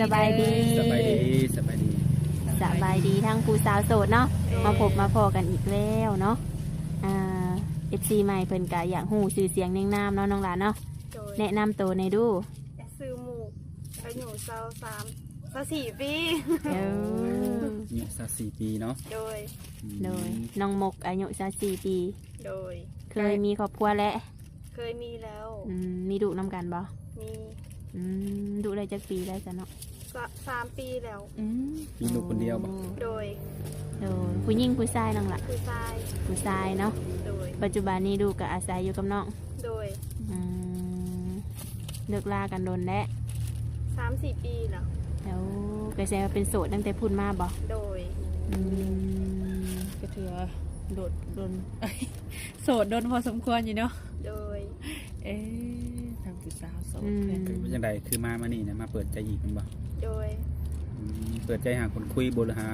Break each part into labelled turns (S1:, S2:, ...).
S1: สบายดี
S2: สบายดีสบายดี
S1: สบายดีทั้งผู้สาวโสดเนาะมาพบมาพอกันอีกแล้วเนาะFC ใหม่เพิ่นก็อยากฮู้ชื่อเสียงเรียงนามเนาะน้องหลานเนาะ
S3: โดย
S1: แนะนำตัวในอยดู
S3: ซื้อหมูอายุ24 ปี
S1: เออ
S2: เนี่ยสัก4 ปีเนาะ
S3: โดย
S1: โดยน้องมกอายุ24ปี
S3: โดย
S1: เคยมีครอบครัวแล้ว
S3: เคยมีแล้ว
S1: มีดุนํกันบ่
S3: มี
S1: ดุได้จักปีแล้วจ้ะเนาะ
S3: 3 ปีแล้ว
S2: มีลูกคนเดียวบ่
S3: โดย
S1: โดยผู้หญิงผู้ชายน้องล่ะ
S3: ผู้ชาย
S1: ผู้ชายเนาะ
S3: โดย
S1: ปัจจุบันนี้ดูก็อาศัยอยู่กับน้อง
S3: โดย
S1: เลิกลากันโดนแล้ว
S3: 3-4 ปีแล้ว
S1: แล้วก็แสดงว่าเป็นโสดตั้งแต่พูดมาบ่
S3: โดย
S4: ก็ถือว่าโดดโดน โสดโดนพอสมควรอยู่เนาะ
S3: โดย
S4: ทำผู้สาวโสด
S2: คือเป็นจังไดคือมานี่นะมาเปิดใจอีกมันบ่
S3: โดย
S2: เปิดใจหาคนคุยบ่หรือหา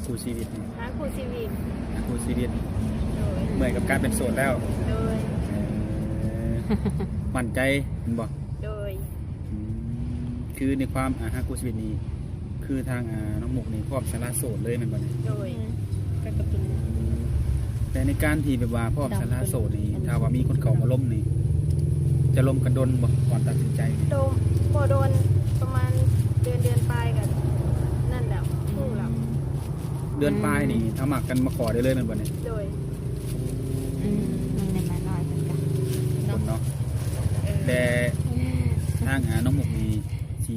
S2: คู่ชีวิตนี่
S3: หาคู่ชีวิต
S2: หาคู่ชีวิต
S3: โดย
S2: เมื่อยกับการเป็นโสดแล้ว
S3: โดย
S2: มั่นใจมันบ่
S3: โดย
S2: คือในความหาคู่ชีวิตนี้คือทางน้องหมกนี่พร้อมสละโสดเลยแมันบ่เนี่ย
S3: โดย
S4: ก็กระตุ้น
S2: แต่ในการที่แบบว่าพร้อมสละโสดนี่ถ้าว่ามีคนเข้ามาล้มนี่จะล้มกันดนบ่ก่อนตัดสินใจนี่
S3: โดนบ่โดนประมาณเดือนปลายกันนั่นแหละคู่แล้ว
S2: เดือนปลายนี่ถ้ามักกันมาขอได้เลยแมันบ่เนี่ย
S3: โดย
S1: มันในมาหน่อยเหมือนกัน
S2: คนเนาะแต่ทางน้องหมกนี่สิ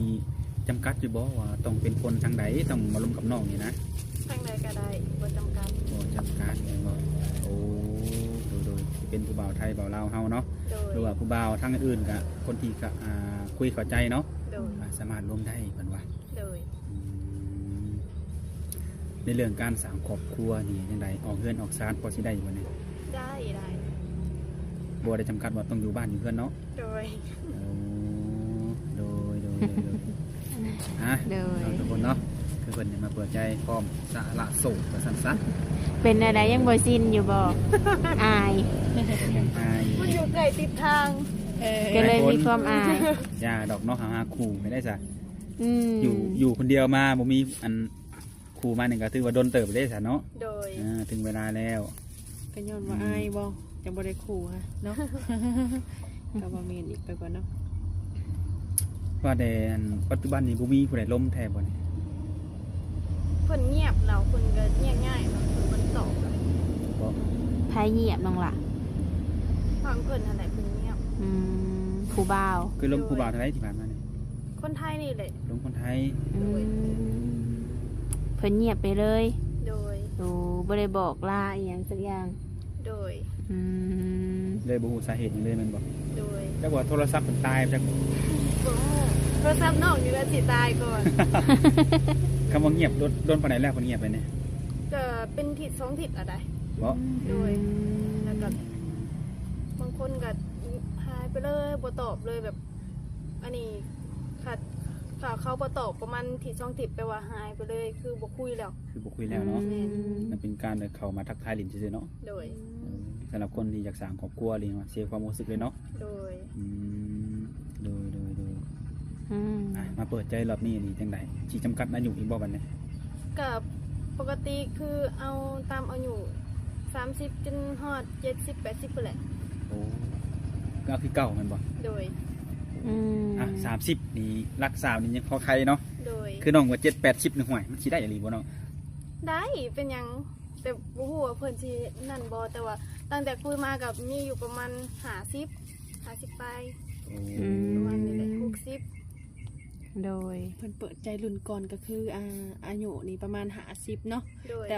S2: จำกัดอยู่บ่ว่าต้องเป็นคนทางใดต้องมาล้มกับน้องนี่นะ
S3: ทางใดก็ได้บ่จำกัด
S2: บ่จำกัดแม่นบ่โอ้โดยสิเป็นผู้บ่าวไทยบ่าวลาวเฮาเนาะ
S3: โดย
S2: หรือว่าผู้บ่าวทางอื่นก็คนที่ก็คุยเข้าใจเนาะ
S3: โดย
S2: สามารถร่วมได้เพิ่นว่า
S3: โดย
S2: อืมในเรื่องการสร้างครอบครัวนี่จังไดออกเฮือนออกศาลพอสิได้บ่เนี่ย
S3: ได้ได้
S2: บ่ได้จำกัดว่าต้องอยู่บ้านอยู่เฮือนเนาะ
S3: โดย
S2: โอ้โดยฮะ
S1: โดย
S2: เราทุกคนเนาะคือเพิ่นเนี่ยมาเปิดใจพร้อมสละโสดว่าซั่นซะ
S1: เป็นอะไรยังบ่สิ้นอยู่บ่ อาย
S2: ยังอาย
S3: มันอยู่ไกลติดทาง
S1: ก็เลยมีความอาย
S2: อย่าดอกเนาะหาคู่ไม่ได้ซะ
S1: อืม
S2: อยู่คนเดียวมาบ่มีอันคู่มานี่ก็ถือว่าโดนเติบได้ซะเนาะ
S3: โดย
S2: ถึงเวลาแล้ว
S4: ก็ย้อนว่าอายบ่จะบ่ได้ขู่ฮะเนาะ ก็บ่มีอีกไปกว่าเนาะ
S2: ว่าแต่อันปัจจุบันนี้บ่มีผู้ใดล้มแทบบ่นี่
S3: คนเงียบเราคนก็เงียบง่ายเนาะคนตอบ
S2: บ่
S1: ไผเงียบน้องล่ะ
S3: ฟังเพิ่นอะไรเพิ่นเงียบ
S1: ผู้บ่าว
S2: คือล้มผู้บ่าวเท่าไหร่ที่ผ่านมานี่
S3: คนไทยนี่แหละ
S2: ล้มคนไทย
S1: เพิ่นเงียบไปเลย
S3: โดย
S1: โอ้บ่ได้บอกลาอีหยังสักอย่าง
S3: โดย
S2: เลยบ่ฮู้สาเหตุหยังเลยแมันบ่
S3: โดย
S2: จักว่าโทรศัพท์เพิ่นตายจัก
S3: โทรศัพท์น้องอยู่แล้วสิตายก่อน
S2: คำว่าเงียบโดนปานใดแล้วเพิ่นเงียบไปเนี่ย
S3: ก็เป็นทิศ2ทิศอะไร
S2: บ่
S3: โดย แล้วก็บางคนก็หายไปเลยบ่ตอบเลยแบบ อันนี้ขาดเขาบ่ตอบประมาณทิศ2ทิศไปว่าหายไปเลยคือบ่คุยแล้ว
S2: คือบ่คุยแล้วเนาะมันเป็นการเข้ามาทักทายลิ้นซื่อๆเนาะ
S3: โดย
S2: สำหรับคนที่อยากสร้างครอบครัวนี่ว่าเสียความรู้สึกเลยเนาะ
S3: โดย
S2: โดยมาเปิดใจรอบนี้นี่จังไดสิจำกัดอายุอีกบ่บัดนี้
S3: กับปกติคือเอาตามอายุ30จนฮอด70 80พุ่นแหละ
S2: โอ้ก็คือเก่าแม่นบ่
S3: โดย
S2: 30นี่รักสาวนี่ยังพอใครเนาะ
S3: โดย
S2: คือน้องว่า7 80นี่ห่วยมันสิได้อีหลีบ่เนาะ
S3: ได้เป็นหยังแต่บ่ฮู้ว่าเพิ่นสินั่นบ่แต่ว่าตั้งแต่คุยมากับมีอยู่ประมาณ50ไปประมาณนี้แหละ60
S1: โดย
S4: เพิ่นเปิดใจรุ่นก่อนก็คืออายุนี่ประมาณ50เนาะ
S3: โดย
S4: แต่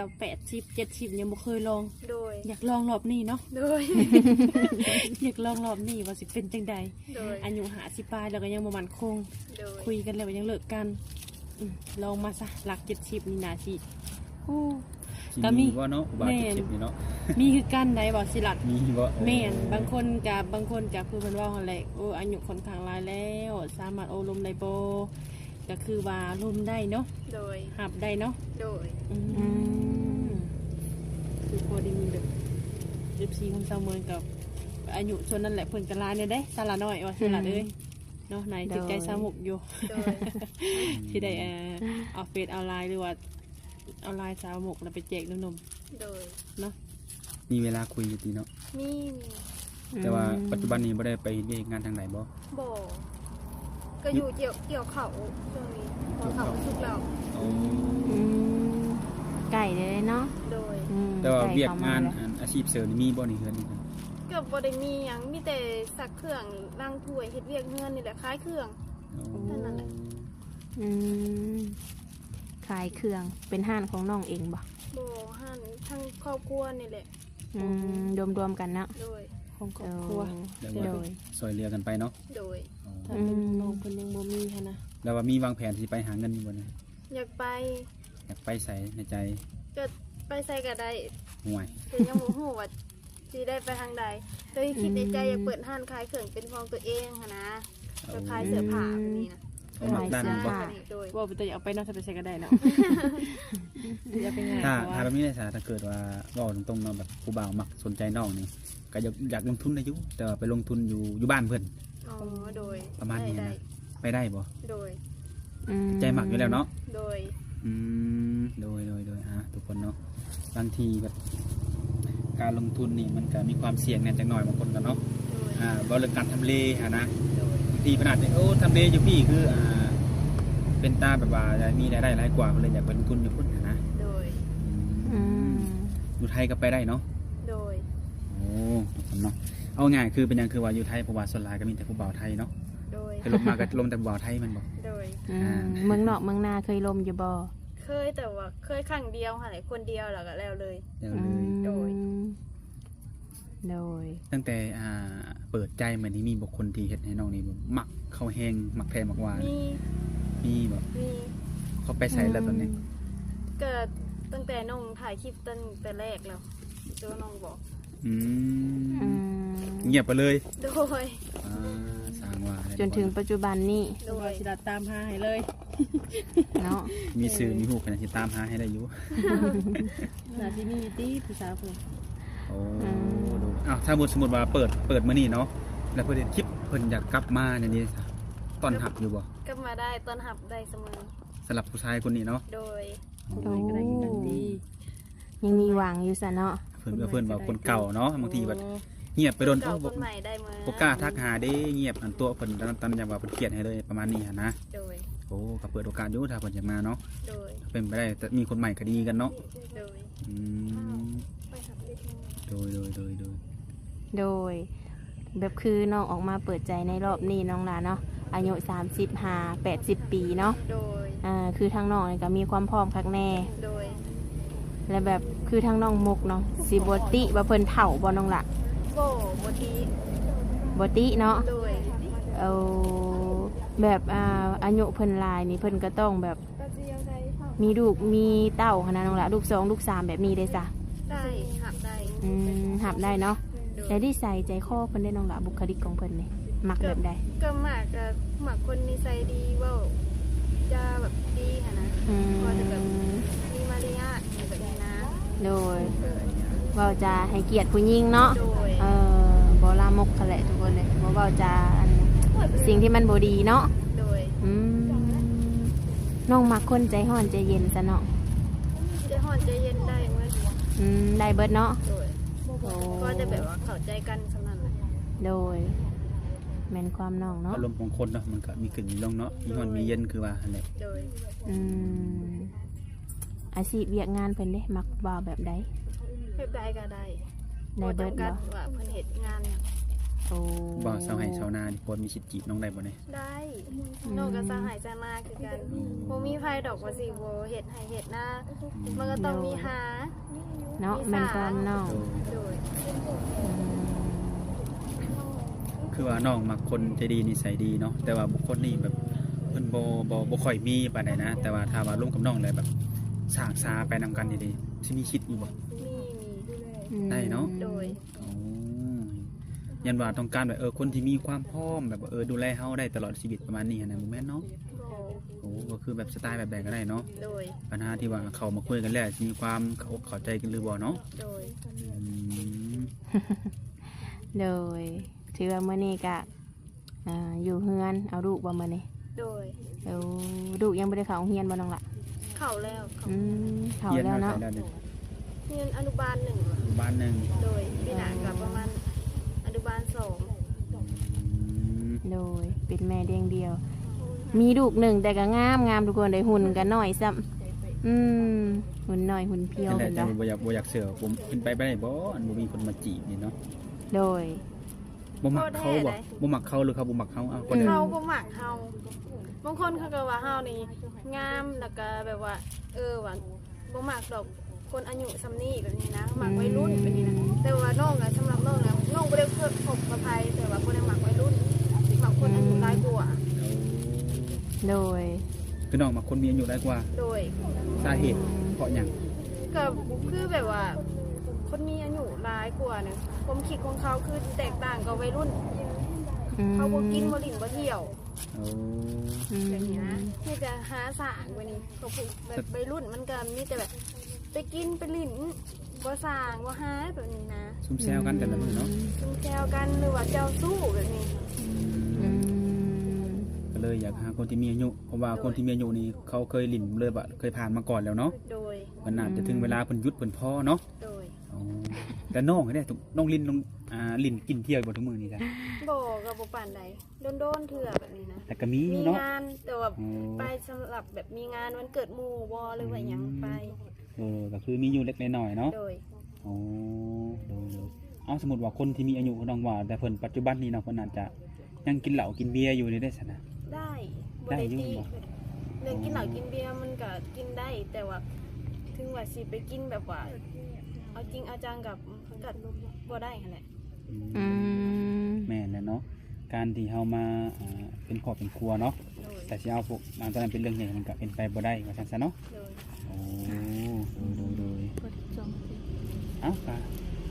S4: 80 70ยังบ่เคยลอง
S3: โดย
S4: อยากลองรอบนี้เนาะ
S3: โดย
S4: อยากลองรอบนี้ว่าสิเป็นจังใด
S3: โดย
S4: อายุ50ปลายแล้วก็ยังบ่มั่นคง
S3: โดย
S4: คุยกันแล้วก็ยังเลิกกันลองมาซะหลัก70นี่น่าสิโอ้
S2: สิ
S4: ก็มี
S2: มีบ่เนาะอุบาท70นี่เนาะ
S4: มีคือกันได้บ่สิหลัก
S2: มีบ่
S4: แม่นบางคนกับคือเพิ่นว่าหั่นแหละโอ้อายุค่อนข้างหลายแล้วสามารถโอลมได้บ่ก็คือว่าลมได้เนาะ
S3: โดย
S4: หับได้เนาะ
S3: โดย
S4: คือพอได้มีแบบ14คนเสมอกับอายุชนนั่นแหละเพิ่นก็หลายเนี่ยเด้สาระน้อยว่าสิหลักเอ้ย เนาะในจิตใจสมุกอยู่
S3: โดย
S4: ที่ได้เอาเฟซเอาไลน์หรือว่าเอาไลน์สาวหมกแล้วไปแจกนม
S3: โดย
S4: ๆเนาะ
S2: มีเวลาคุยอยู่ดีเนาะ
S3: มี
S2: แต่ว่าปัจจุบันนี้บ่ได้ไปเฮ็ดงานทางไหนบ่
S3: บ่ก็อยู่เกี่ยวเขาช่วงนี้พอเขาสุกแล้ว
S1: อืมไก่เลยเนาะ
S3: โดย
S1: อืม
S2: แต่ว่า
S1: ไก่
S2: เวียก
S1: ข้
S2: งาน
S1: แล้ว
S2: อันอาชีพเสริมนี่มีบ่ในเฮือนนี่
S3: ก็บ่ได้มีหยังมีแต่ซักเครื่องล้างถ้วยเฮ็ดเวียกเฮือนนี่แหละขายเครื่อง นั่นแหละ
S1: อืมขายเครื่องเป็นห้านของน้องเองบ่
S3: บ่หันทั้งครอบครัวนี่แหละ
S1: อืมรวมๆกันเนาะ
S3: โดย
S4: ของครอบครัว
S2: แล้ว
S1: โด
S2: ว่าย ซอยเรือกันไปเนาะ
S3: โดย
S4: ถ้าเป็นน้องคนยังบ่มีค่ะนะ
S2: แล้วว่ามีวางแผนที่ไปหาเงินอยู่บ่เนี่ย
S3: อยากไป
S2: อยากไปใส่ในใจ
S3: ก็ไปใส่ก็ได้
S2: ห่วย
S3: แต่ยังบ่ฮู้ว่าสิได้ไปทางใดเลยคิดในใจอยากเปิดห้านขายเครื่องเป็นของตัวเองหันนะก็ขายเสื้อผ้าแบบนี้นะ
S2: เอามักด้านนั้นบ่
S3: โดย
S4: ว่าไปแต่อยากไปเนาะถ้าไปใช้ก็ได้เนาะอยากไปงาน
S2: ถ้า
S4: เพราะ
S2: ถ้า
S4: ว่า
S2: แบบนี้ได้สาถ้าเกิดว่าเว้าตรงๆเนาะแบบผู้บ่าวมักสนใจน้องนี่ก็อยากลงทุนได้อยู่แต่ว่าไปลงทุนอยู่บ้านเพิ่น
S3: อ๋อโดย
S2: ประมาณนี้นะ
S3: ได้
S2: ไปได้บ่
S3: โดย
S1: อืม
S2: ใจหมักอยู่แล้วเนาะ
S3: โดย
S2: โดยทุกคนเนาะบางทีแบบการลงทุนนี่มันก็มีความเสี่ยงแน่จังหน่อยบางคนกันเนาะ
S3: โดย
S2: บ่เรื่องการทำเลนะ
S3: โดย
S2: บางทีขนาดโอ้ทำเลอยู่พี่คือเป็นตาแบบว่ามีรายได้หลายกว่าก็เลยอยากไปลงทุนอยู่พุ่นนะ
S3: โดย
S1: อืม
S2: อยู่ไทยก็ไปได้เนาะ
S3: โดย
S2: โอ้ทุกคนเนาะเอาง่ายคือเป็นหยังคือว่าอยู่ไทยเพราะว่าส่วนหลายก็มีแต่ผู้บ่าวไทยเนาะ
S3: โดย
S2: ไปลงมาก็ลงแต่ผู้บ่าวไทยมันบอก
S3: โดย
S1: เมืองนอกเมืองนาเคยลมอยู่บ่
S3: เคยแต่ว่าเคยครั้งเดียวค่ะไหนคนเดียวแล้วก็แล้วเลย
S2: เดี๋ยว
S1: อื
S2: เลย
S1: ม
S3: โดย
S1: โดย
S2: ตั้งแต่เปิดใจเหมือนนี้มีบุคคลที่เห็นให้น้องนี่แบบมักเข้าแหงมักแทนมักหวาน
S3: มี
S2: มีแบบ
S3: มี
S2: เขาไปใส่แล้วตอนนี้
S3: ก็ตั้งแต่น้องถ่ายคลิปตั้งแต่แรกแล้วเจอน้องบอก
S2: อื
S1: อื
S2: ม
S1: ม
S2: เงียบไปเลย
S3: โดย
S2: สร้างว่าอะไร
S1: จนถึงปัจจุบันนี้
S3: โด
S4: ว่าย สิดัดตามหาให้เลย
S1: เนาะ
S2: มีสื่อมีหูขนาดที่ตามหาให้ได้อยู่
S4: น่าสิมีติผู้สาวเพิ่น
S2: โอ้ดูอ้าวถ้าสมมติว่าเปิดมานี่เนาะแล้วเพิ่นเห็นคลิปเพิ่นอยากกลับมาในนี้ตอนหับอยู่บ่
S3: ก็มาได้ต้อนหับได้เสมอ
S2: สำหรับผู้ชายคนนี้เนาะ
S3: โดย
S4: คนใหม่ก็ได้กินกันดี
S1: ยังมีหวังอยู่ซะเนาะ
S2: เพิ่นว่าคนเก่าเนาะบางทีแบบเงียบไปโดน
S3: เก่า
S2: โอ้
S3: คนใหม่ได้เมื่อ
S2: บ่กล้าทักหาเด้เงียบอันตัวเพิ่นตอนอย่างว่าเพิ่นเกลียดให้เลยประมาณนี้หั่นนะ
S3: โดย
S2: โอ้ก็เปิดโอกาสอยู่ถ้าเพิ่นอยากมาเนาะ
S3: โดย
S2: เป็นไปได้แต่มีคนใหม่ก็ดีกันเนาะ
S3: โดย
S2: อืม
S3: ไปหับเล็กน้อย
S2: โดย
S1: โดย แบบคือน้องออกมาเปิดใจในรอบนี้น้องลาเนาะอายุ35-80 ปีเนาะ
S3: โดย
S1: คือทางน้องนี่ก็มีความพร้อมคักแน่
S3: โดย
S1: และแบบคือทางน้องมุกเนาะสิบ่ติว่าเพิ่นเฒ่าบ่น้องละ
S3: โบโบที
S1: บ่ติเนาะ
S3: โดย
S1: เอาแบบอายุเพิ่นหลายนี่เพิ่นก็ต้องแบบมีลูกมีเต้าขนาดน้องละลูก2ลูก3แบบนี้ได้จ้ะ
S3: ได้หับได้
S1: หับได้เนาะ
S3: โดย
S1: แต่ที่ใส่ใจคอเพิ่นได้น้องละบุคลิกของเพิ่นนี่มักแบบใด
S3: ก็หมากกับหมากคนนิสัยดีเว่าจะแบบดีค่ะนะ
S1: อืม
S3: ก็จะแบบมีมารยาทแบบนี้นะ
S1: โดยเว้าจะให้เกียรติผู้หญิงเนาะ
S3: โดย
S1: บ่ลามกกันแหละทุกคนเลยบ่เว้าจะอันสิ่งที่มันบ่ดีเนาะ
S3: โดย
S1: อืมน้องมักคนใจร้อนใจเย็นซะเนาะ
S3: ใจห่อนใจเย็นได้เมื่อ
S1: ได้เบิดเนาะ
S3: โดย
S1: โอ้
S3: ก็จะแบบว่าเข้าใจกันสำนันแหละ
S1: โดยแม่นความน้องเนาะ
S2: อารมณ์ของคนเนาะมันก็มีขึ้นมีลงเนาะมีฮ้อนมีเย็นคือว่าหั่นแหละ
S3: โดย
S1: อืมอาชีพเวียกงานเพิ่นเด้มักบ่าวแบบใด
S3: แบบใดก็ได้
S1: ได้เบิด
S3: จำกั
S1: บ่
S3: ว่าเพิ่นเฮ็ดงานหยัง
S1: โอ้
S2: บ่ชาวไร่ชาวนานี่พอมีสิทธิ์จีบน้องได้บ่เนี่ย
S3: ได้นอกจากสหายสมาคือกันบ่มีไผดอกว่าสิบ่เฮ็ดให้เฮ็ดนะมันก็ต้องมีหา
S1: เนาะแม่นความน้อง
S3: โดย
S1: อืม
S2: คือว่าน้องมักคนใจดีนิสัยดีเนาะแต่ว่าบุคคลนี่แบบเพิ่นบ่ค่อยมีปานใดนะแต่ว่าถ้าว่าร่วมกับน้องแล้วแบบสร้างสาไปนำกันดีๆสิมีคิดอยู่บ่
S3: มี
S2: ได้เนาะ
S3: โดย
S2: โอ้ยันว่าต้องการแบบคนที่มีความพร้อมแบบว่าดูแลเฮาได้ตลอดชีวิตประมาณนี้นะบ่แม่นเนาะ
S3: โดย
S2: โอ้ก็คือแบบสไตล์แบบใดก็ได้เนาะ
S3: โดย
S2: ปัญหาที่ว่าเขามาคุยกันแล้วมีความเข้าใจกันหรือบ่เนาะ
S3: โดย
S2: อืม
S1: โดยถือว่ามื้อนี้ก็ อยู่เฮือนเอาลูกบ่มื้อนี้
S3: โดย
S1: แล้วลูกยังบ่ได้เข้าโรงเรียนบ่น้องล่ะ
S3: เข้าแล้วเข้า
S1: เข้าแล้วเนาะ
S3: เรียนอนุบาล
S2: บ้านหนึ่ง
S3: 1โดยปีหน้าก็ประมาณอนุบาล2
S1: โดยเป็นแม่เลี้ยงเดียว มีลูกหนึ่งแต่ก็งามทุกคนได้หุ่นกันหน่อยซ้ำหุ่นหน่อยหุ่นเพียว
S2: นั่นแห
S1: เห็
S2: ละ
S1: น
S2: จัง
S1: เนาะ
S2: บ่อยากเสือผมขึ้นไปได้บ่อันบ่มีคนมาจีบนี่เนาะ
S1: โดย
S2: บ่มักเขาบ่บ่มักเขาหรือเขาบ่มักเขาเอาคนเดียว
S3: เขาบ่มักเฮาบางคนเขาก็ว่าเฮานี่งามแล้วก็แบบว่าว่าบ่มักดอกคนอายุซำนี้แบบนี้นะมักวัยรุ่นแบบนี้นะแต่ว่าน้องอะสำหรับน้องแล้วน้องบ่ได้เคยพบกับใครแต่ว่าบ่ได้มักวัยรุ่นมักคนอายุหลายกว่า
S1: โดย
S2: คือน้องมักคนมีอายุหลายกว่า
S3: โดย
S2: สาเหตุเพราะหยัง
S3: ก็คือแบบว่า คนมีอายุหลายกว่าเนี่ยความคิดของเขาคือแตกต่างกับวัยรุ่น เขาบ่กินบ่ลิ่นบ่เที่ยว
S2: โอ้
S3: แบบนี้นะนี่จะหาสร้างกว่านี้เขาพูดแบบวัยรุ่นมันก็มีแต่แบบไปกินไปลิ่นบ่สร้างบ่หาแบบนี้นะ
S2: ซุ่มแซวกันแต่ละมื้อเนาะ
S3: ซุ่มแซวกันหรือว่าเจ้าสู้แบบนี้
S2: ก็เลยอยากหาคนที่มีอายุเพราะว่าคนที่มีอายุนี่เขาเคยลิ้นเลยบ่เคยผ่านมาก่อนแล้วเนาะ
S3: โดย
S2: มันน่าจะถึงเวลาเพิ่นหยุดเพิ่นพอเนาะ
S3: โดย
S2: อ๋อแต่น้องก็ได้น้องลิ้นน้องลิ้นกินเที่ยวบ่ทุกมื้อนี่จ้ะ
S3: บ่ก็บ่ปานใดโดนๆเถื่อแบบนี้นะ
S2: แต่ก็มีอ
S3: มี
S2: ยู่เนาะ
S3: งานแต่ว่าไปสำหรับแบบมีงานวันเกิดหมู่บ่หรือว่าหยังไป
S2: ก็คือมีอยู่เล็กน้อยๆเนาะ
S3: โดย
S2: อ๋อดูเอาสมมุติว่าคนที่มีอายุน้องว่าแต่เพิ่นปัจจุบันนี้เนาะเพิ่นอาจจะยังกินเหล้ากินเบียร์อยู่นี่ได้ซั่นน่ะ
S3: ได้บ่
S2: ได้
S3: ได้
S2: อยู่
S3: ตี
S2: บ่
S3: เรื่องกินเหล้ากินเบียร์มันก็กินได้ แต่ว่าถึงว่าสิไปกินแบบว่า เอาจริงเอาจังกับก็บ่ได้หั่นแหละ
S2: แม่นแหละเนาะการที่เฮามาเป็นครอบเป็นครัวเนาะ
S3: โดย
S2: แต่สิเอาพวกตอนนั้นเป็นเรื่องใหญ่มันก็เป็นไปบ่ได้ว่าซั่นซะเนาะ
S3: โดย
S2: โอ้โดยเอ้าก็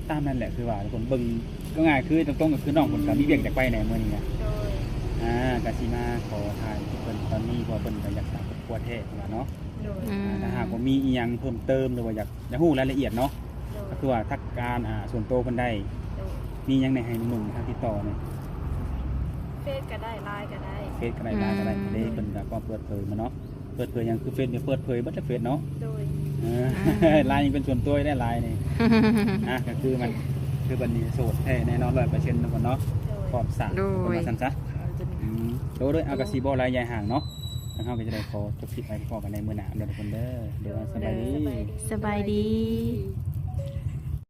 S2: ตามนั่นแหละคือว่าทุกคนเบิ่งก็ง่ายคือตรงๆก็คือน้องเพิ่นก็มีเวียกจากไปไหนมื้อนี้นะ
S3: โดย
S2: ก็สิมาขอถ่ายที่เพิ่นตอนนี้เพราะเพิ่นก็อยากสร้างครอบครัวแท้ว่าเนาะ
S3: โดย
S2: ถ้าหากว่ามีอีหยังเพิ่มเติมหรือว่าอยากฮู้รายละเอียดเนาะ
S3: โดย
S2: ก็คือว่าทักการส่วนตัวเพิ่นได้
S3: โดย
S2: มีหยังในให้หนุ่มๆทางติดต่อเนี่ย
S3: เฟซก็ได้ไลน์ก็ได้
S2: เฟซก็ได้ไลน์ก็ได้เด้เพิ่นก็พร้อมเปิดเผยมาเนาะเปิดเผยหยังคือเฟซเนี่ยเปิดเผยเบิดแต่เฟซเนาะ
S3: โดย
S2: ไลน์ยังเป็นส่วนตัวได้ไลน์นี่ก็คือมันคือบัดนี้โสดแท้แน่นอน100%ทุกคนเนาะ
S3: โดย
S2: พร้อมสร้างคนมาซั่นซะโดยเอากระสีบ่ลายใหญ่ห่างเนาะทางเฮาก็จะได้ขอจบคลิปไปพอกันในมื้อหน้าเด้อทุกคนเด้อเดี๋ยวสบายดี
S3: สบายดี
S1: สบายดี